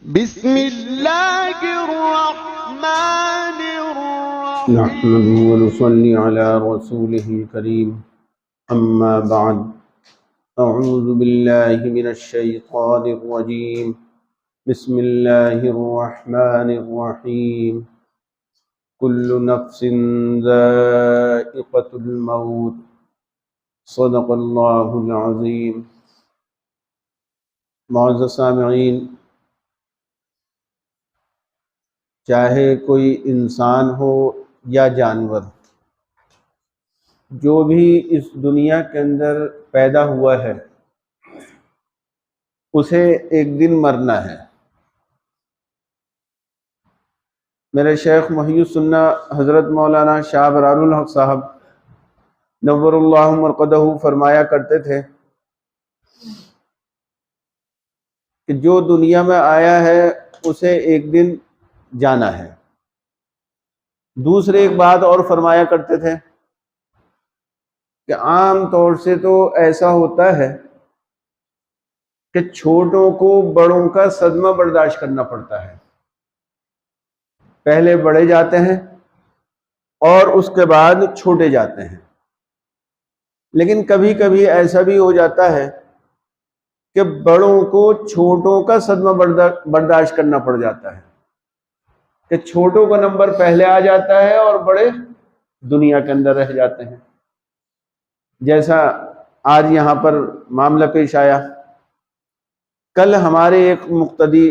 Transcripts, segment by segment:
بسم الله الرحمن الرحيم. نحمده ونصلي على رسوله الكريم أما بعد أعوذ بالله من الشيطان الرجيم بسم الله الرحمن الرحيم كل نفس ذائقة الموت صدق الله العظيم. معزز سامعین، چاہے کوئی انسان ہو یا جانور، جو بھی اس دنیا کے اندر پیدا ہوا ہے اسے ایک دن مرنا ہے۔ میرے شیخ محی السنہ حضرت مولانا شاہ ابرار الحق صاحب نور اللہ مرقدہ فرمایا کرتے تھے کہ جو دنیا میں آیا ہے اسے ایک دن جانا ہے۔ دوسرے ایک بات اور فرمایا کرتے تھے کہ عام طور سے تو ایسا ہوتا ہے کہ چھوٹوں کو بڑوں کا صدمہ برداشت کرنا پڑتا ہے، پہلے بڑے جاتے ہیں اور اس کے بعد چھوٹے جاتے ہیں، لیکن کبھی کبھی ایسا بھی ہو جاتا ہے کہ بڑوں کو چھوٹوں کا صدمہ برداشت کرنا پڑ جاتا ہے، کہ چھوٹوں کا نمبر پہلے آ جاتا ہے اور بڑے دنیا کے اندر رہ جاتے ہیں، جیسا آج یہاں پر معاملہ پیش آیا۔ کل ہمارے ایک مقتدی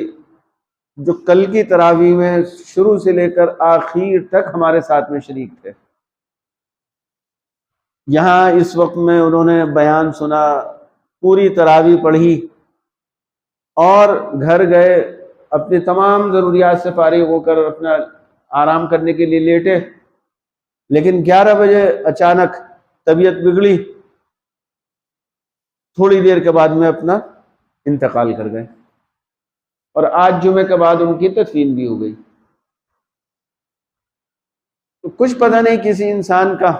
جو کل کی تراویح میں شروع سے لے کر آخر تک ہمارے ساتھ میں شریک تھے، یہاں اس وقت میں انہوں نے بیان سنا، پوری تراویح پڑھی اور گھر گئے، اپنی تمام ضروریات سے فارغ ہو کر اپنا آرام کرنے کے لیے لیٹے، لیکن 11 بجے اچانک طبیعت بگڑی، تھوڑی دیر کے بعد میں اپنا انتقال کر گئے، اور آج جمعے کے بعد ان کی تدفین بھی ہو گئی۔ تو کچھ پتہ نہیں کسی انسان کا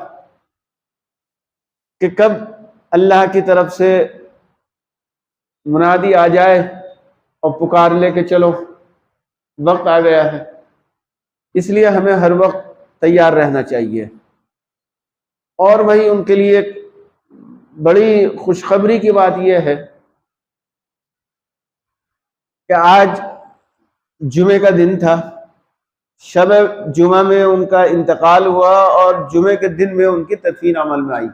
کہ کب اللہ کی طرف سے منادی آ جائے اور پکار لے کہ چلو وقت آ گیا ہے، اس لیے ہمیں ہر وقت تیار رہنا چاہیے۔ اور وہی ان کے لیے ایک بڑی خوشخبری کی بات یہ ہے کہ آج جمعے کا دن تھا، شب جمعہ میں ان کا انتقال ہوا اور جمعے کے دن میں ان کی تدفین عمل میں آئی۔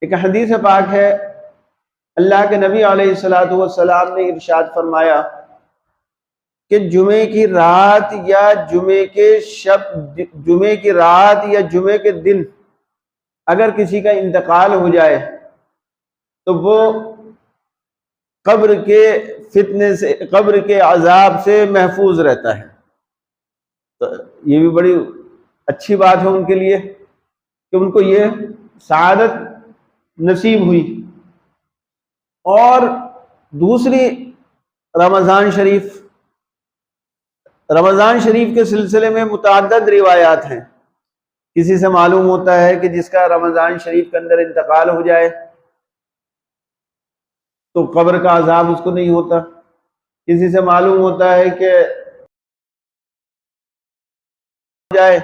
ایک حدیث پاک ہے، اللہ کے نبی علیہ السلام نے ارشاد فرمایا کہ جمعے کی رات یا جمعے کے دن اگر کسی کا انتقال ہو جائے تو وہ قبر کے فتنے سے، قبر کے عذاب سے محفوظ رہتا ہے۔ تو یہ بھی بڑی اچھی بات ہے ان کے لیے کہ ان کو یہ سعادت نصیب ہوئی۔ اور دوسری، رمضان شریف کے سلسلے میں متعدد روایات ہیں۔ کسی سے معلوم ہوتا ہے کہ جس کا رمضان شریف کے اندر انتقال ہو جائے تو قبر کا عذاب اس کو نہیں ہوتا، کسی سے معلوم ہوتا ہے کہ جائے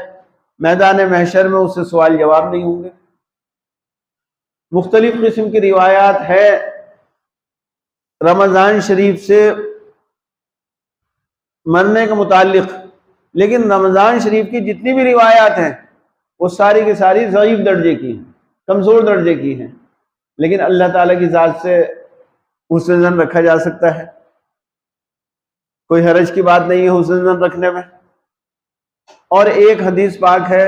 میدان محشر میں اس سے سوال جواب نہیں ہوں گے۔ مختلف قسم کی روایات ہے رمضان شریف سے مرنے کے متعلق، لیکن رمضان شریف کی جتنی بھی روایات ہیں وہ ساری کی ساری ضعیف درجے کی ہیں، کمزور درجے کی ہیں، لیکن اللہ تعالیٰ کی ذات سے حسن ظن رکھا جا سکتا ہے، کوئی حرج کی بات نہیں ہے حسن ظن رکھنے میں۔ اور ایک حدیث پاک ہے،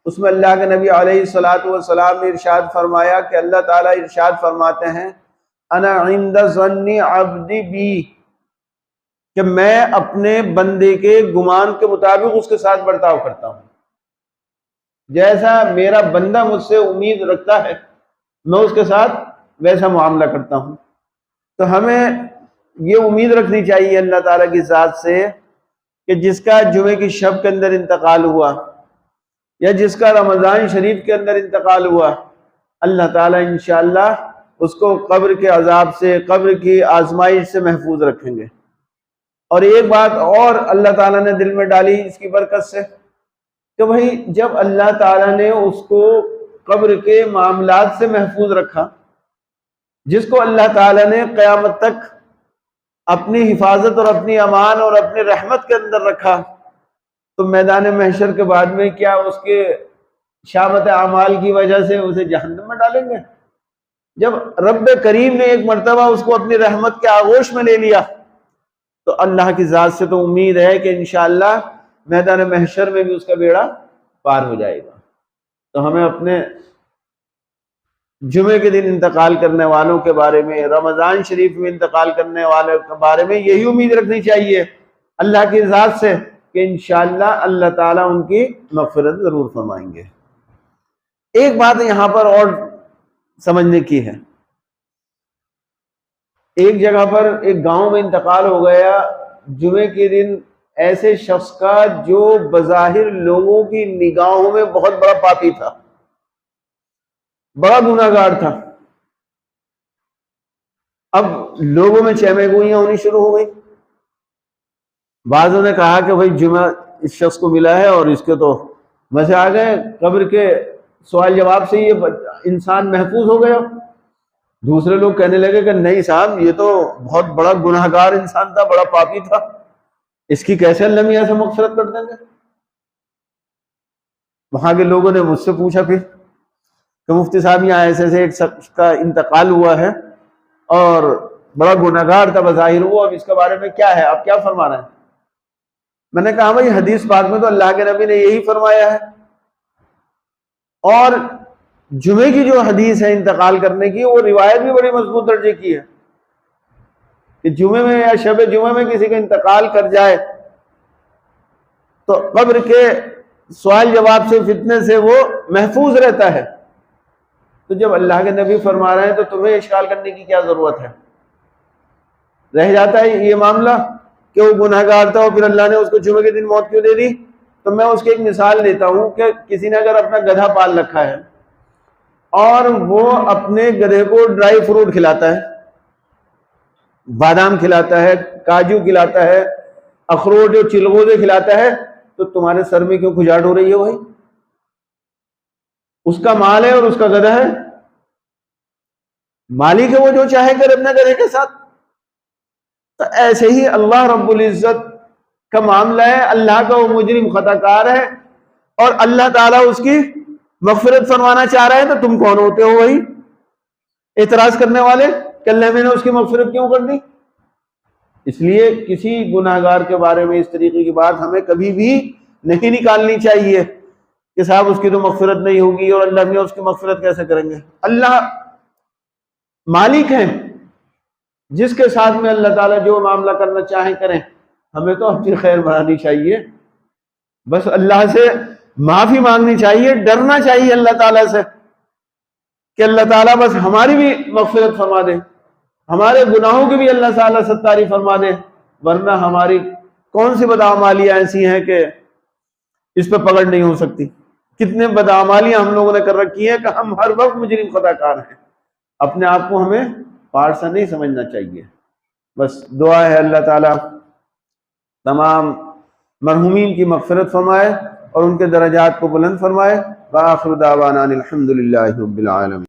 اس میں اللہ کے نبی علیہ السلام نے ارشاد فرمایا کہ اللہ تعالیٰ ارشاد فرماتے ہیں انا عند ظن عبدی بی، کہ میں اپنے بندے کے گمان کے مطابق اس کے ساتھ برتاؤ کرتا ہوں، جیسا میرا بندہ مجھ سے امید رکھتا ہے میں اس کے ساتھ ویسا معاملہ کرتا ہوں۔ تو ہمیں یہ امید رکھنی چاہیے اللہ تعالیٰ کی ذات سے کہ جس کا جمعے کی شب کے اندر انتقال ہوا یا جس کا رمضان شریف کے اندر انتقال ہوا، اللہ تعالیٰ انشاءاللہ اس کو قبر کے عذاب سے، قبر کی آزمائش سے محفوظ رکھیں گے۔ اور ایک بات اور اللہ تعالیٰ نے دل میں ڈالی اس کی برکت سے کہ بھائی جب اللہ تعالیٰ نے اس کو قبر کے معاملات سے محفوظ رکھا، جس کو اللہ تعالیٰ نے قیامت تک اپنی حفاظت اور اپنی امان اور اپنی رحمت کے اندر رکھا، تو میدان محشر کے بعد میں کیا اس کے شامت اعمال کی وجہ سے اسے جہنم میں ڈالیں گے؟ جب رب کریم نے ایک مرتبہ اس کو اپنی رحمت کے آغوش میں لے لیا تو اللہ کی ذات سے تو امید ہے کہ انشاءاللہ میدان محشر میں بھی اس کا بیڑا پار ہو جائے گا۔ تو ہمیں اپنے جمعے کے دن انتقال کرنے والوں کے بارے میں، رمضان شریف میں انتقال کرنے والوں کے بارے میں یہی امید رکھنی چاہیے اللہ کی ذات سے کہ انشاءاللہ اللہ تعالیٰ ان کی مغفرت ضرور فرمائیں گے۔ ایک بات یہاں پر اور سمجھنے کی ہے، ایک جگہ پر ایک گاؤں میں انتقال ہو گیا جمعے کے دن ایسے شخص کا جو بظاہر لوگوں کی نگاہوں میں بہت بڑا پاپی تھا، بڑا گناہگار تھا۔ اب لوگوں میں چہمہ گوئیاں ہونی شروع ہو گئی۔ بعضوں نے کہا کہ بھائی جمعہ اس شخص کو ملا ہے اور اس کے تو مزے آ گئے، قبر کے سوال جواب سے یہ انسان محفوظ ہو گیا۔ دوسرے لوگ کہنے لگے کہ نہیں صاحب، یہ تو بہت بڑا گناہگار انسان تھا، بڑا پاپی تھا، اس کی کیسے اللہ میاں سے مغفرت کر دیں گے؟ وہاں کے لوگوں نے مجھ سے پوچھا پھر کہ مفتی صاحب یہاں ایسے ایسے ایک شخص کا انتقال ہوا ہے اور بڑا گناہگار تھا بظاہر، وہ اب اس کے بارے میں کیا ہے، آپ کیا فرما رہے ہیں؟ میں نے کہا بھائی حدیث پاک میں تو اللہ کے نبی نے یہی فرمایا ہے، اور جمعے کی جو حدیث ہے انتقال کرنے کی وہ روایت بھی بڑی مضبوط درجے کی ہے کہ جمعے میں یا شب جمعے میں کسی کا انتقال کر جائے تو قبر کے سوال جواب سے فتنے سے وہ محفوظ رہتا ہے۔ تو جب اللہ کے نبی فرما رہے ہیں تو تمہیں اشکال کرنے کی کیا ضرورت ہے؟ رہ جاتا ہے یہ معاملہ کہ وہ گناہگار تھا اور پھر اللہ نے اس کو جمعے کے دن موت کیوں دے دی؟ تو میں اس کی ایک مثال دیتا ہوں کہ کسی نے اگر اپنا گدھا پال رکھا ہے اور وہ اپنے گدھے کو ڈرائی فروٹ کھلاتا ہے، بادام کھلاتا ہے، کاجو کھلاتا ہے، اخروٹ اور چلغوزے کھلاتا ہے، تو تمہارے سر میں کیوں کھجاٹ ہو رہی ہے؟ بھائی اس کا مال ہے اور اس کا گدھا ہے، مالک ہے وہ جو چاہے کرے اپنے گدھے کے ساتھ۔ تو ایسے ہی اللہ رب العزت کا معاملہ ہے، اللہ کا وہ مجرم خطا کار ہے اور اللہ تعالیٰ اس کی مغفرت فرمانا چاہ رہا ہے، تو تم کون ہوتے ہو بھائی اعتراض کرنے والے کہ اللہ میں نے اس کی مغفرت کیوں کر دی؟ اس لیے کسی گناہگار کے بارے میں اس طریقے کی بات ہمیں کبھی بھی نہیں نکالنی چاہیے کہ صاحب اس کی تو مغفرت نہیں ہوگی اور اللہ میں اس کی مغفرت کیسے کریں گے۔ اللہ مالک ہیں، جس کے ساتھ میں اللہ تعالیٰ جو معاملہ کرنا چاہیں کریں، ہمیں تو اپنی خیر بنانی چاہیے، بس اللہ سے معافی مانگنی چاہیے، ڈرنا چاہیے اللہ تعالیٰ سے کہ اللہ تعالیٰ بس ہماری بھی مغفرت فرما دے، ہمارے گناہوں کی بھی اللہ تعالیٰ ستاری فرما دے، ورنہ ہماری کون سی بدعمالیاں ایسی ہیں کہ اس پہ پکڑ نہیں ہو سکتی۔ کتنے بدعمالیاں ہم لوگوں نے کر رکھی ہیں کہ ہم ہر وقت مجرم خطا کار ہیں۔ اپنے آپ کو ہمیں پارسا نہیں سمجھنا چاہیے۔ بس دعا ہے اللہ تعالیٰ تمام مرحومین کی مغفرت فرمائے اور ان کے درجات کو بلند فرمائے۔ وآخر دعوانا الحمدللہ رب العالمین۔